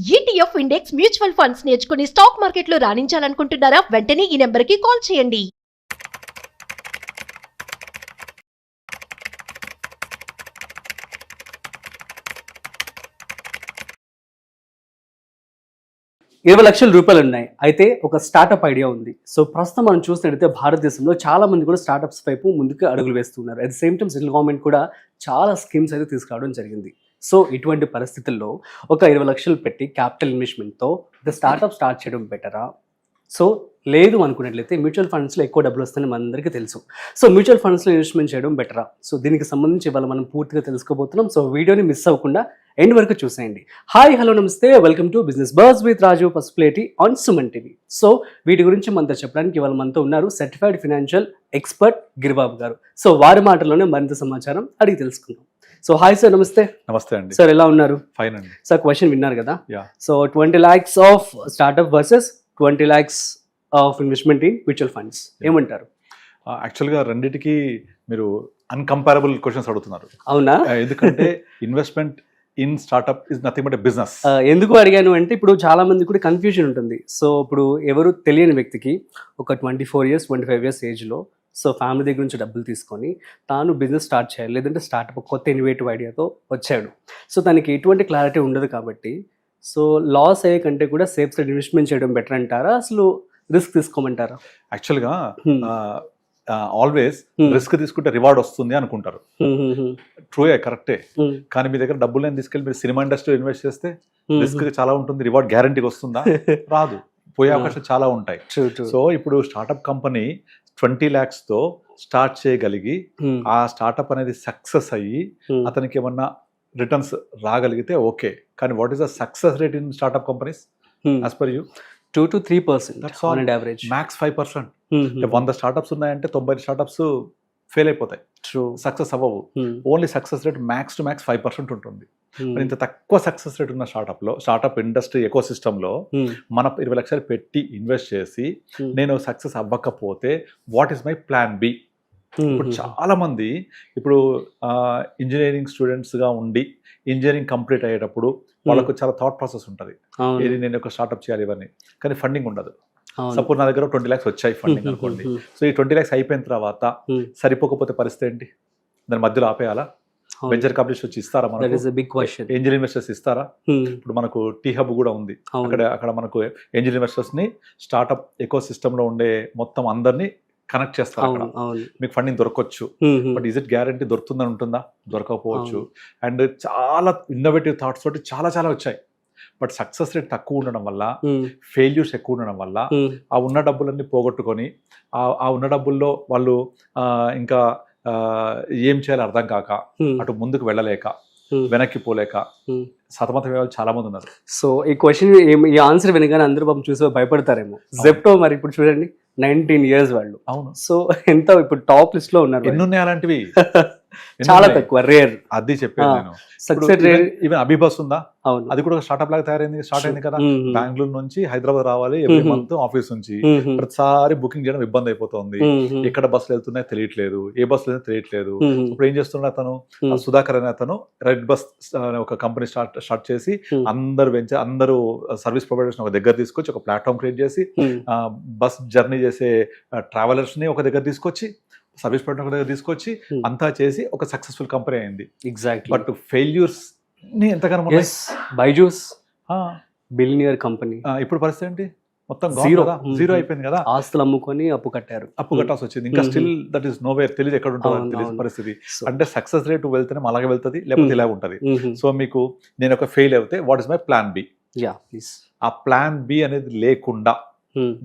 ETF index mutual funds నేర్చుకుని stock మార్కెట్లో రాణించాలనుకుంటున్నారా? వెంటనే ఈ నెంబర్కి కాల్ చేయండి. ₹20 లక్షలు ఉన్నాయి. అయితే ఒక స్టార్టప్ ఐడియా ఉంది. సో ప్రస్తుతం మనం చూసినట్టయితే భారతదేశంలో చాలా మంది కూడా స్టార్టప్స్ వైపు ముందుకు అడుగులు వేస్తున్నారు. At the same time central government కూడా చాలా స్కీమ్స్ అయితే తీసుకురావడం జరిగింది. సో ఇటువంటి పరిస్థితుల్లో ఒక 20 లక్షలు పెట్టి క్యాపిటల్ ఇన్వెస్ట్మెంట్తో ఒక స్టార్టప్ స్టార్ట్ చేయడం బెటరా? సో లేదు అనుకున్నట్లయితే మ్యూచువల్ ఫండ్స్లో ఎక్కువ డబ్బులు వస్తాయని మనందరికీ తెలుసు. సో మ్యూచువల్ ఫండ్స్లో ఇన్వెస్ట్మెంట్ చేయడం బెటరా? సో దీనికి సంబంధించి ఇవాళ మనం పూర్తిగా తెలుసుకోబోతున్నాం. సో వీడియోని మిస్ అవ్వకుండా ఎండ్ వరకు చూసేయండి. Hi, hello, namaste, welcome to business బర్స్ with Raju Pasupuleti on Suman TV. So వీటి గురించి మనతో చెప్పడానికి ఇవాళ మనతో ఉన్నారు సర్టిఫైడ్ ఫైనాన్షియల్ ఎక్స్పర్ట్ గిరిబాబు గారు. సో వారి మాటల్లోనే మరింత సమాచారం అడిగి తెలుసుకుందాం. సో హాయ్ సార్, నమస్తే. నమస్తే అండి. సార్ ఎలా ఉన్నారు? ఫైన్ అండి. సార్ క్వశ్చన్ విన్నారు కదా? Yeah. So 20 lakhs of startup versus 20 lakhs of investment in mutual funds, ఏమంటారు? యాక్చువల్గా రెండింటికి మీరు అన్కంపారబుల్ క్వశ్చన్స్ అడుగుతున్నారు. అవునా? ఎందుకంటే investment in startup is nothing but a business. ఎందుకు అడిగాను అంటే ఇప్పుడు చాలా మంది కూడా కన్ఫ్యూజన్ ఉంటుంది. సో ఇప్పుడు ఎవరు తెలియని వ్యక్తికి ఒక 24 years 25 years ఏజ్లో సో ఫ్యామిలీ దగ్గర నుంచి డబ్బులు తీసుకొని తాను బిజినెస్ స్టార్ట్ చేయాలి, లేదంటే స్టార్ట్అప్ కొత్త ఇన్నోవేటివ్ ఐడియాతో వచ్చాడు. సో తనకి ఎటువంటి క్లారిటీ ఉండదు కాబట్టి సో లాస్ అయ్యే కంటే కూడా సేఫ్ సైడ్ ఇన్వెస్ట్మెంట్ చేయడం బెటర్ అంటారా, అసలు రిస్క్ తీసుకోమంటారా? యాక్చువల్గా ఆల్వేస్ రిస్క్ తీసుకుంటే రివార్డ్ వస్తుంది అనుకుంటారు. ట్రూయే, కరెక్టే. కానీ మీ దగ్గర డబ్బులు నేను తీసుకెళ్ళి మీరు సినిమా ఇండస్ట్రీలో ఇన్వెస్ట్ చేస్తే రిస్క్ చాలా ఉంటుంది, రివార్డ్ గ్యారంటీగా వస్తుందా? రాదు, పోయే అవకాశాలు చాలా ఉంటాయి. సో ఇప్పుడు స్టార్ట్అప్ కంపెనీ 20 lakhs తో స్టార్ట్ చేయగలిగి ఆ స్టార్ట్అప్ అనేది సక్సెస్ అయ్యి అతనికి ఏమన్నా రిటర్న్స్ రాగలిగితే ఓకే. కానీ what is the success rate in startup companies as per you? 2 to 3% on and average. Max 5%. 100 startups ఉన్నాయంటే 90 స్టార్ట్అప్స్ ఫెయిల్ అయిపోతాయి, సక్సెస్ అవ్వవు. Only success rate max to max 5% ఉంటుంది. ఇంత తక్కువ సక్సెస్ రేట్ ఉన్న స్టార్ట్అప్ ఇండస్ట్రీ ఎకో సిస్టంలో మన 20 లక్షలు పెట్టి ఇన్వెస్ట్ చేసి నేను సక్సెస్ అవ్వకపోతే what is my plan B? ఇప్పుడు చాలా మంది ఇప్పుడు ఇంజనీరింగ్ స్టూడెంట్స్ గా ఉండి ఇంజనీరింగ్ కంప్లీట్ అయ్యేటప్పుడు వాళ్ళకు చాలా థాట్ ప్రాసెస్ ఉంటుంది, ఇది నేను ఒక స్టార్ట్అప్ చేయాలి ఇవన్నీ. కానీ ఫండింగ్ ఉండదు. సపోజ్ నా దగ్గర 20 lakhs వచ్చాయి ఫండింగ్ అనుకోండి. సో ఈ 20 lakhs అయిపోయిన తర్వాత సరిపోకపోతే పరిస్థితి ఏంటి? దాని మధ్యలో ఆపేయాలా? వెంచర్ క్యాపిటలిస్ట్ వచ్చి ఇస్తారా? ఏంజల్ ఇన్వెస్టర్స్ ఇస్తారా? ఇప్పుడు మనకు టీ హబ్ కూడా ఉంది. అక్కడ మనకు ఏంజల్ ఇన్వెస్టర్స్ ని స్టార్ట్అప్ ఎకో సిస్టమ్ లో ఉండే మొత్తం అందరినీ కనెక్ట్ చేస్తారు. అక్కడ మీకు ఫండింగ్ దొరకవచ్చు. బట్ ఈజ్ ఇట్ గ్యారంటీ దొరుకుతుందని ఉంటుందా? దొరకకపోవచ్చు. అండ్ చాలా ఇన్నోవేటివ్ థాట్స్ తోటి చాలా చాలా వచ్చాయి. బట్ సక్సెస్ రేట్ తక్కువ ఉండడం వల్ల, ఫెయిల్యూర్స్ ఎక్కువ ఉండడం వల్ల ఆ ఉన్న డబ్బులన్నీ పోగొట్టుకొని ఆ ఉన్న డబ్బుల్లో వాళ్ళు ఇంకా ఏం చేయాలో అర్థం కాక, అటు ముందుకు వెళ్ళలేక, వెనక్కి పోలేక సతమతం వాళ్ళు చాలా మంది ఉన్నారు. సో ఈ క్వశ్చన్ ఈ ఆన్సర్ వినగానే అందరూ పాపం చూసి భయపడతారేమో. జెప్టో మరి ఇప్పుడు చూడండి 19 years వాళ్ళు. అవును. సో ఎంత ఇప్పుడు టాప్ లిస్ట్ లో ఉన్నారు. ఎన్ని ఉన్నాయి అలాంటివి? చాలా తక్కువ, రేర్. అది చెప్పాను నేను. సక్సెస్ రేట్ ఈవెన్ అభిబస్ ఉందా? అవును. అది కూడా స్టార్ట్అప్ లాగా స్టార్ట్ అయింది కదా. బెంగళూరు నుంచి హైదరాబాద్ రావాలి ఎవ్రీ మంత్ ఆఫీస్ నుంచి. ప్రతిసారి బుకింగ్ చేయడం ఇబ్బంది అయిపోతుంది. ఎక్కడ బస్సులు వెళ్తున్నాయో తెలియట్లేదు, ఏ బస్సులు తెలియట్లేదు. ఇప్పుడు ఏం చేస్తున్నాడు అతను, సుధాకర్ అనే అతను రెడ్ బస్ ఒక కంపెనీ స్టార్ట్ చేసి అందరూ సర్వీస్ ప్రొవైడర్స్ ఒక దగ్గర తీసుకొచ్చి ఒక ప్లాట్ఫామ్ క్రియేట్ చేసి బస్ జర్నీ చేసే ట్రావెలర్స్ ని ఒక దగ్గర తీసుకొచ్చి సర్వీస్ ప్రొవైడర్ ఒక దగ్గర తీసుకొచ్చి అంతా చేసి ఒక సక్సెస్ఫుల్ కంపెనీ అయింది. ఎగ్జాక్ట్లీ. బట్ ఫెయిల్యూర్స్ ని ఎంతగానో బైజూస్ బిలియనియర్ కంపెనీ. ఇప్పుడు పరిస్థితి ఏంటి? మొత్తం జీరో అయిపోయింది కదా. ఆస్తులు అమ్ముకొని అప్పు కట్టాల్సి వచ్చింది. ఇంకా still that is know where, తెలియదు ఎక్కడ ఉంటుందో తెలియదు పరిస్థితి. అంటే సక్సెస్ రేట్ వెళ్తేనే అలాగే వెళ్తుంది, లేకపోతే ఇలా ఉంటుంది. సో మీకు నేను ఒక ఫెయిల్ అయితే what is my plan B? ఆ ప్లాన్ బి అనేది లేకుండా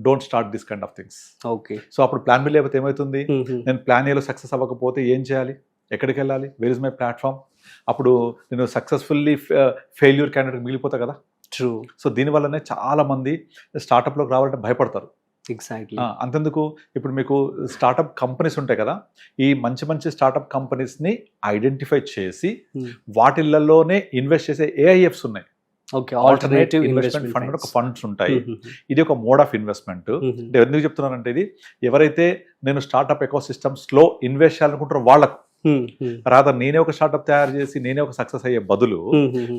don't start this kind of things. Okay. So అప్పుడు ప్లాన్ బి లేకపోతే ఏమవుతుంది? నేను ప్లాన్ ఏలో సక్సెస్ అవ్వకపోతే ఏం చేయాలి? ఎక్కడికి వెళ్ళాలి? Where is my platform? అప్పుడు నేను సక్సెస్ఫుల్లీ ఫెయిల్యూర్ క్యాండిడేట్ మిగిలిపోతా కదా. ట్రూ. సో దీనివల్లనే చాలా మంది స్టార్ట్అప్లోకి రావాలంటే భయపడతారు. ఎగ్జాక్ట్లీ. అంతెందుకు, ఇప్పుడు మీకు స్టార్ట్అప్ కంపెనీస్ ఉంటాయి కదా, ఈ మంచి స్టార్ట్అప్ కంపెనీస్ని ఐడెంటిఫై చేసి వాటిల్లోనే ఇన్వెస్ట్ చేసే ఏఐఎఫ్స్ ఉన్నాయి. ఆల్టర్నేటివ్ ఇన్వెస్ట్మెంట్ ఫండ్ ఒక ఫండ్స్ ఉంటాయి. ఇది ఒక మోడ్ ఆఫ్ ఇన్వెస్ట్మెంట్. అంటే ఎందుకు చెప్తున్నానంటే, ఇది ఎవరైతే నేను స్టార్ట్అప్ ఎకో సిస్టమ్స్ లో ఇన్వెస్ట్ చేయాలనుకుంటారో వాళ్ళకు రాదర్ నేనే ఒక స్టార్ట్అప్ తయారు చేసి నేనే ఒక సక్సెస్ అయ్యే బదులు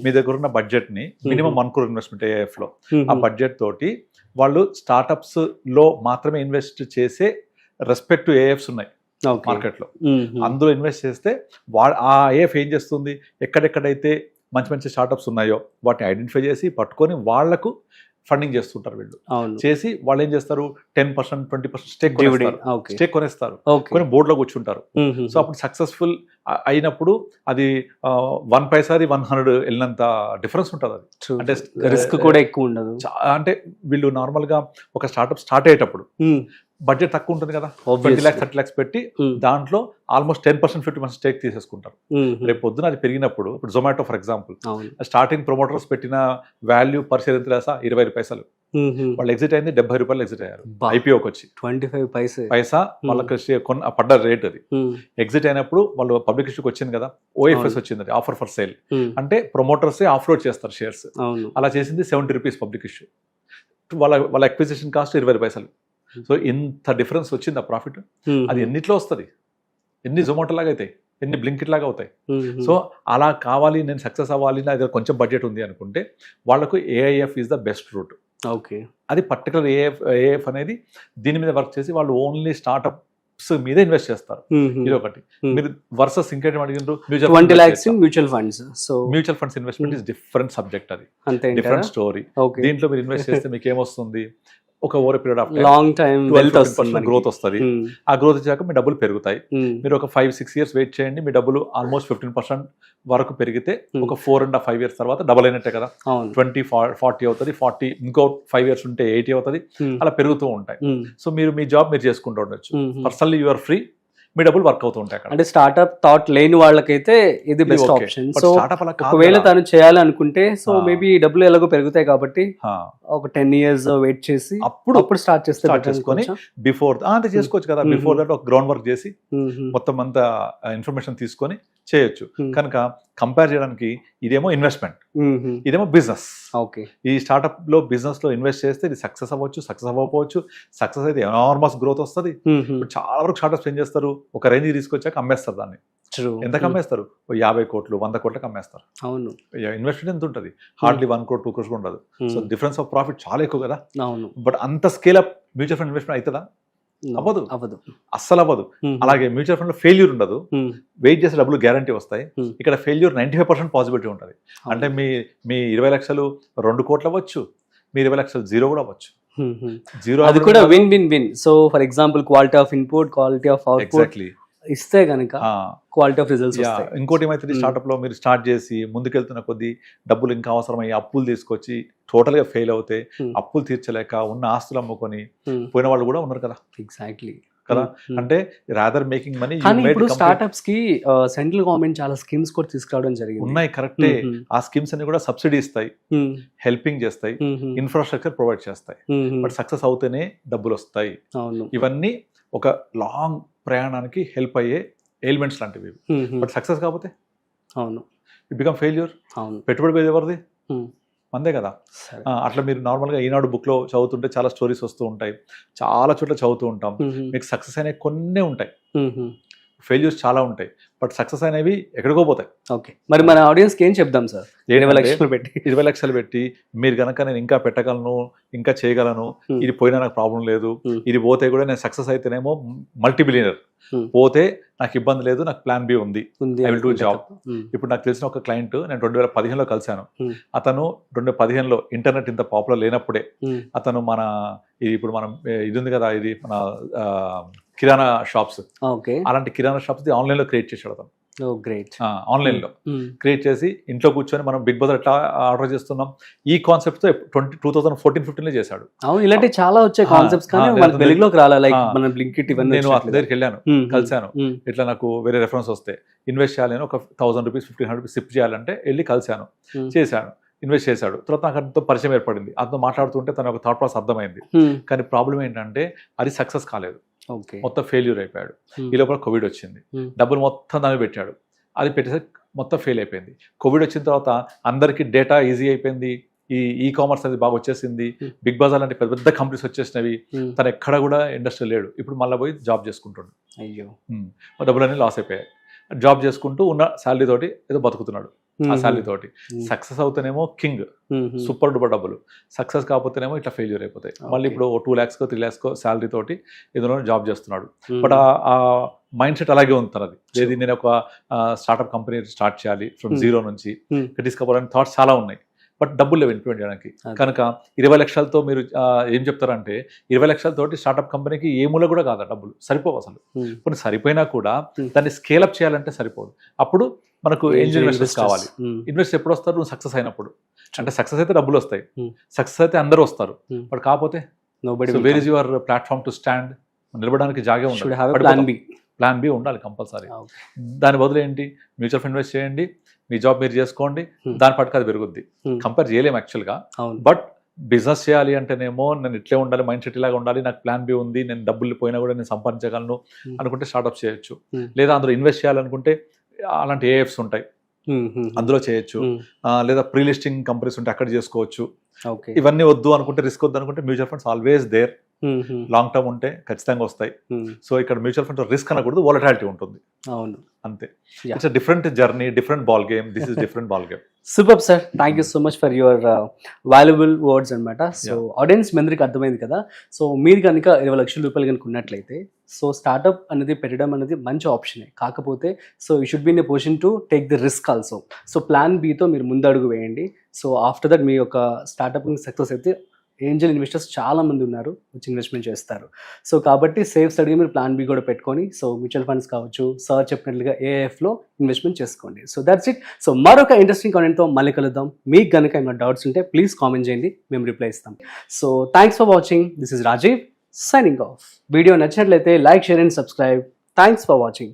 మీ దగ్గర ఉన్న బడ్జెట్ ని మినిమం 1 crore ఇన్వెస్ట్మెంట్ ఏఎఫ్ లో ఆ బడ్జెట్ తోటి వాళ్ళు స్టార్ట్అప్స్ లో మాత్రమే ఇన్వెస్ట్ చేసే రెస్పెక్ట్ ఏఎఫ్స్ ఉన్నాయి మార్కెట్ లో. అందులో ఇన్వెస్ట్ చేస్తే ఆ ఏఎఫ్ ఏం చేస్తుంది, ఎక్కడెక్కడైతే మంచి మంచి స్టార్ట్అప్స్ ఉన్నాయో వాటిని ఐడెంటిఫై చేసి పట్టుకొని వాళ్లకు ఫండింగ్ చేస్తుంటారు వీళ్ళు. చేసి వాళ్ళు ఏం చేస్తారు 10% 20% స్టేక్ కొనేస్తారు, కొని బోర్డులో కూర్చుంటారు. సో అప్పుడు సక్సెస్ఫుల్ అయినప్పుడు అది 1 పైసాది 100 వెళ్ళినంత డిఫరెన్స్ ఉంటుంది. అది అంటే రిస్క్ కూడా ఎక్కువ ఉండదు. అంటే వీళ్ళు నార్మల్ గా ఒక స్టార్ట్అప్ స్టార్ట్ అయ్యేటప్పుడు బడ్జెట్ తక్కువ ఉంటుంది కదా, 20 lakhs 30 lakhs పెట్టి దాంట్లో ఆల్మోస్ట్ 10% 50% స్టేక్ తీసేసుకుంటారు. రేపు పొద్దున అది పెరిగినప్పుడు, ఇప్పుడు Zomato for example starting promoters పెట్టిన వాల్యూ పర్ షేర్ ఎంత తెలుసా, 20 రూపాయలు. వాళ్ళు ఎగ్జిట్ అయింది 70 రూపాయలు ఎగ్జిట్ అయ్యారు ఐపీఓకి వచ్చి. 25 పైసా వాళ్ళకి పడ్డ రేట్ అది. ఎగ్జిట్ అయినప్పుడు వాళ్ళు పబ్లిక్ ఇష్యూకి వచ్చింది కదా, ఓఎఫ్ఎస్ వచ్చింది, అది ఆఫర్ ఫర్ సేల్. అంటే ప్రమోటర్స్ ఆఫ్లోడ్ చేస్తారు షేర్స్. అలా చేసింది 70 రూపీస్ పబ్లిక్ ఇష్యూ. వాళ్ళ అక్విజిషన్ కాస్ట్ 20 రూపాయలు. సో ఇంత డిఫరెన్స్ వచ్చింది ఆ ప్రాఫిట్. అది ఎన్నిట్లో వస్తుంది, ఎన్ని జొమాటో లాగా అవుతాయి, ఎన్ని బ్లింకిట్ లాగా అవుతాయి. సో అలా కావాలి, నేను సక్సెస్ అవ్వాలి, నా దగ్గర కొంచెం బడ్జెట్ ఉంది అనుకుంటే వాళ్ళకు AIF is the best route. అది పర్టికులర్ ఏఎఫ్ అనేది దీని మీద వర్క్ చేసి వాళ్ళు ఓన్లీ స్టార్ట్అప్స్ మీద ఇన్వెస్ట్ చేస్తారు. ఇది ఒకటి. మీరు వర్సెస్ ఇంకేంటి అడిగినారు, 20 lakhs in mutual funds. So mutual funds investment is different subject, అది డిఫరెంట్ స్టోరీ. దీంట్లో మీరు ఇన్వెస్ట్ చేస్తే మీకు ఏమొస్తుంది, ఒక over period of long time growth వస్తుంది. ఆ గ్రోత్ వచ్చాక మీ డబ్బులు పెరుగుతాయి. మీరు ఒక 5-6 years వెయిట్ చేయండి, మీ డబ్బులు ఆల్మోస్ట్ 15% వరకు పెరిగితే ఒక 4.5 years తర్వాత డబుల్ అయినట్టే కదా. 20-40 అవుతుంది, 40 ఇంకో 5 years ఉంటే 80 అవుతుంది. అలా పెరుగుతూ ఉంటాయి. సో మీరు మీ జాబ్ మీరు చేసుకుంటూ ఉండొచ్చు. పర్సనల్లీ యు ఆర్ ఫ్రీ, మీ డబ్బులు వర్క్ అవుతూ ఉంటాయి. అంటే స్టార్ట్అప్ థాట్ లేని వాళ్ళకైతే ఇది బెస్ట్ ఆప్షన్. సో ఒకవేళ తను చేయాలనుకుంటే, సో మేబీ డబ్బులు ఎలాగో పెరుగుతాయి కాబట్టి ఒక 10 years వెయిట్ చేసి అప్పుడు స్టార్ట్ చేసుకొని బిఫోర్ అంతే చేసుకోవచ్చు కదా. బిఫోర్ దట్ ఒక గ్రౌండ్ వర్క్ చేసి మొత్తం అంతా ఇన్ఫర్మేషన్ తీసుకొని చేయొచ్చు. కనుక కంపేర్ చేయడానికి ఇదేమో ఇన్వెస్ట్మెంట్, ఇదేమో బిజినెస్. ఈ స్టార్ట్అప్ లో బిజినెస్ లో ఇన్వెస్ట్ చేస్తే ఇది సక్సెస్ అవ్వచ్చు, సక్సెస్ అవ్వకపోవచ్చు. సక్సెస్ అయితే ఎనార్మస్ గ్రోత్ వస్తుంది. చాలా వరకు స్టార్ట్అప్స్ ఏం చేస్తారు, ఒక రేంజ్ తీసుకొచ్చాక అమ్మేస్తారు దాన్ని. ఎంత అమ్మేస్తారు, 50 కోట్లు 100 కోట్లకు అమ్మేస్తారు. అవును, ఇన్వెస్ట్మెంట్ ఎంత ఉంటుంది, హార్డ్లీ 1 crore 2 crores ఉండదు. సో డిఫరెన్స్ ఆఫ్ ప్రాఫిట్ చాలా ఎక్కువ కదా. బట్ అంత scale up mutual fund investment అవుతుందా, అవ్వదు, అస్సలు అవ్వదు. అలాగే మ్యూచువల్ ఫండ్ లో ఫెయిల్యూర్ ఉండదు, వెయిట్ చేసే డబ్బులు గ్యారంటీ వస్తాయి. ఇక్కడ ఫెయిల్యూర్ 95% పాసిబిలిటీ ఉంటుంది. అంటే మీ 20 లక్షలు 2 కోట్లు అవ్వచ్చు, మీ 20 లక్షలు 0 కూడా అవ్వచ్చు. జీరో అది కూడా win win win. So for example quality of input, quality of output ఇస్తే కనుక క్వాలిటీ ఆఫ్ రిజల్ట్స్ వస్తాయి. ఇంకోటి ఏమైతుంది, స్టార్ట్అప్ లో మీరు స్టార్ట్ చేసి ముందుకెళ్తున్న కొద్దీ డబ్బులు ఇంకా అవసరమయ్యి అప్పులు తీసుకొచ్చి టోటల్ గా ఫెయిల్ అవుతే అప్పులు తీర్చలేక ఉన్న ఆస్తులు అమ్ముకొని పోయిన వాళ్ళు కూడా ఉన్నారు కదా. ఎగ్జాక్ట్లీ కదా. అంటే రాదర్ మేకింగ్ మనీ. ఇప్పుడు స్టార్ట్అప్స్ కి సెంట్రల్ గవర్నమెంట్ చాలా స్కీమ్స్ కూడా తీసుకురావడం జరిగింది. ఉన్నాయి, కరెక్టే. ఆ స్కీమ్స్ అన్ని కూడా సబ్సిడీ ఇస్తాయి, హెల్పింగ్ చేస్తాయి, ఇన్ఫ్రాస్ట్రక్చర్ ప్రొవైడ్ చేస్తాయి. బట్ సక్సెస్ అవుతేనే డబ్బులు వస్తాయి. ఇవన్నీ ఒక లాంగ్ ప్రయాణానికి హెల్ప్ అయ్యే ఎలిమెంట్స్ లాంటివి. బట్ సక్సెస్ కాకపోతే ఇట్ బికమ్ ఫెయిల్యూర్. పెట్టుబడి పోయేది ఎవరిది, మందే కదా. అట్లా మీరు నార్మల్గా ఈనాడు బుక్లో చదువుతుంటే చాలా స్టోరీస్ వస్తూ ఉంటాయి, చాలా చోట్ల చదువుతూ ఉంటాం. మీకు సక్సెస్ అనేవి కొన్నే ఉంటాయి, ఫెయిల్యూర్స్ చాలా ఉంటాయి. బట్ సక్సెస్ అనేవి ఎక్కడికో పోతాయి. ఓకే, మరి మన ఆడియన్స్కి ఏం చెప్దాం సార్? 20 లక్షలు పెట్టి మీరు కనుక నేను ఇంకా పెట్టగలను, ఇంకా చేయగలను, ఇది పోయినా నాకు ప్రాబ్లం లేదు, ఇది పోతే కూడా నేను సక్సెస్ అయితేనేమో మల్టీ బిలియనర్, పోతే నాకు ఇబ్బంది లేదు, నాకు ప్లాన్ బి ఉంది, ఐ విల్ డూ జాబ్. ఇప్పుడు నాకు తెలిసిన ఒక క్లయింట్ నేను 2015లో కలిశాను. అతను 2015లో ఇంటర్నెట్ ఇంత పాపులర్ లేనప్పుడే అతను మన ఇప్పుడు మనం ఇది ఉంది కదా, ఇది మన కిరాణా షాప్స్, అలాంటి కిరాణా షాప్స్ ఆన్లైన్ లో క్రియేట్ చేశాడు అతను. ఆన్లైన్ లో క్రియేట్ చేసి ఇంట్లో కూర్చొని మనం బిగ్ బజార్ ఎట్లా ఆర్డర్ చేస్తున్నాం, ఈ కాన్సెప్ట్ తో 2014-15 చేశాడు. ఇలాంటి చాలా వచ్చే కాన్సెప్ట్స్ నేను అతని దగ్గరికి వెళ్ళాను, కలిశాను. ఇట్లా నాకు వేరే రెఫరెన్స్ వస్తే ఇన్వెస్ట్ చేయాలని ఒక 1000 రూపీస్ 1500 రూపీస్ సిప్ చేయాలంటే వెళ్ళి కలిశాను, చేశాను, ఇన్వెస్ట్ చేశాడు. తర్వాత నాకు అతనితో పరిచయం ఏర్పడింది. అతను మాట్లాడుతుంటే తన ఒక థాట్ ప్రాసెస్ అర్థమైంది. కానీ ప్రాబ్లం ఏంటంటే అది సక్సెస్ కాలేదు, మొత్తం ఫెయిల్యూర్ అయిపోయాడు. ఈ లోపల కోవిడ్ వచ్చింది, డబ్బులు మొత్తం దాన్ని పెట్టాడు, అది పెట్టేసి మొత్తం ఫెయిల్ అయిపోయింది. కోవిడ్ వచ్చిన తర్వాత అందరికీ డేటా ఈజీ అయిపోయింది, ఈ కామర్స్ అనేది బాగా వచ్చేసింది, బిగ్ బజార్ లాంటి పెద్ద పెద్ద కంపెనీస్ వచ్చేసినవి. తను ఎక్కడ కూడా ఇండస్ట్రీ లేడు. ఇప్పుడు మళ్ళీ పోయి జాబ్ చేసుకుంటాడు. అయ్యో, డబ్బులన్నీ లాస్ అయిపోయాయి. జాబ్ చేసుకుంటూ ఉన్న శాలరీ తోటి ఏదో బతుకుతున్నాడు ఆ శాలరీ తోటి. సక్సెస్ అవుతేనేమో కింగ్, సూపర్ డూపర్ డబ్బులు. సక్సెస్ కాకపోతేనేమో ఇట్లా ఫెయిల్యూర్ అయిపోతాయి. మళ్ళీ ఇప్పుడు 2 lakhs 3 lakhs శాలరీ తోటి ఏదో జాబ్ చేస్తున్నాడు. బట్ ఆ మైండ్ సెట్ అలాగే ఉంది తనది. ఏది నేను ఒక స్టార్ట్అప్ కంపెనీ స్టార్ట్ చేయాలి ఫ్రమ్ జీరో నుంచి తీసుకోవాలని థాట్స్ చాలా ఉన్నాయి. బట్ డబ్బులు లేవు ఇంప్లిమెంట్ చేయడానికి. కనుక 20 లక్షలతో మీరు ఏం చెప్తారంటే 20 లక్షలతోటి స్టార్ట్అప్ కంపెనీకి ఏ మూల కూడా కాదా డబ్బులు సరిపోవు అసలు. కొన్ని సరిపోయినా కూడా దాన్ని స్కేలప్ చేయాలంటే సరిపోదు. అప్పుడు మనకు ఏంజల్ ఇన్వెస్టర్స్ కావాలి. ఇన్వెస్ట్ ఎప్పుడు వస్తారు? నువ్వు సక్సెస్ అయినప్పుడు. అంటే సక్సెస్ అయితే డబ్బులు వస్తాయి, సక్సెస్ అయితే అందరూ వస్తారు. బట్ కాకపోతే where is your platform to stand? నిలబడడానికి జాగే ఉండాలి, ప్లాన్ బి ఉండాలి కంపల్సరీ. దాని బదులు ఏంటి? మ్యూచువల్ ఫండ్ ఇన్వెస్ట్ చేయండి, మీ జాబ్ మీరు చేసుకోండి, దాని పట్టుకు అది పెరుగుద్ది. కంపేర్ చేయలేము యాక్చువల్గా. బట్ బిజినెస్ చేయాలి అంటేనేమో నేను ఇట్లే ఉండాలి, మైండ్ సెట్ ఇలాగా ఉండాలి, నాకు ప్లాన్ బి ఉంది, నేను డబ్బులు పోయినా కూడా నేను సంపాదించగలను అనుకుంటే స్టార్ట్అప్ చేయొచ్చు. లేదా అందులో ఇన్వెస్ట్ చేయాలనుకుంటే అలాంటి ఏఎఫ్స్ ఉంటాయి, అందులో చేయొచ్చు. లేదా ప్రీ లిస్టింగ్ కంపెనీస్ ఉంటే అక్కడ చేసుకోవచ్చు. ఇవన్నీ వద్దు అనుకుంటే, రిస్క్ వద్దు అనుకుంటే mutual funds always there. Long term ఉంటే ఖచ్చితంగా వస్తాయి. సో ఇక్కడ మ్యూచువల్ ఫండ్ రిస్క్ అనకూడదు, వాలటాలిటీ ఉంటుంది. అవును, అంతే. It's different journey, different ball game. This is different ball game. Super sir, thank you so much for your valuable words అనమాట. So audience మీ అందరికి అర్థమైంది కదా. సో మీరు కనుక 20 లక్షల రూపాయలు కనుక ఉన్నట్లయితే సో స్టార్ట్అప్ అనేది పెట్టడం అనేది మంచి ఆప్షనే. కాకపోతే so you should be in a position to take the risk also. So plan బితో మీరు ముందు అడుగు వేయండి. సో ఆఫ్టర్ దట్ మీ యొక్క స్టార్ట్అప్ సక్సెస్ అయితే ఏంజల్ ఇన్వెస్టర్స్ చాలా మంది ఉన్నారు వచ్చి ఇన్వెస్ట్మెంట్ చేస్తారు. సో కాబట్టి సేఫ్ స్టడీ మీరు ప్లాన్ బి కూడా పెట్టుకొని సో మ్యూచువల్ ఫండ్స్ కావచ్చు, సార్ చెప్పినట్లుగా ఏఎఫ్లో ఇన్వెస్ట్మెంట్ చేసుకోండి. So that's it. సో మరొక ఇంట్రెస్టింగ్ కాంటెంట్తో మళ్ళీ కలుద్దాం. మీకు కనుక ఏమైనా డౌట్స్ ఉంటే ప్లీజ్ కామెంట్ చేయండి, మేము రిప్లై ఇస్తాం. So thanks for watching. This is Rajeev signing off. Video నచ్చినట్లయితే like, share and subscribe. Thanks for watching.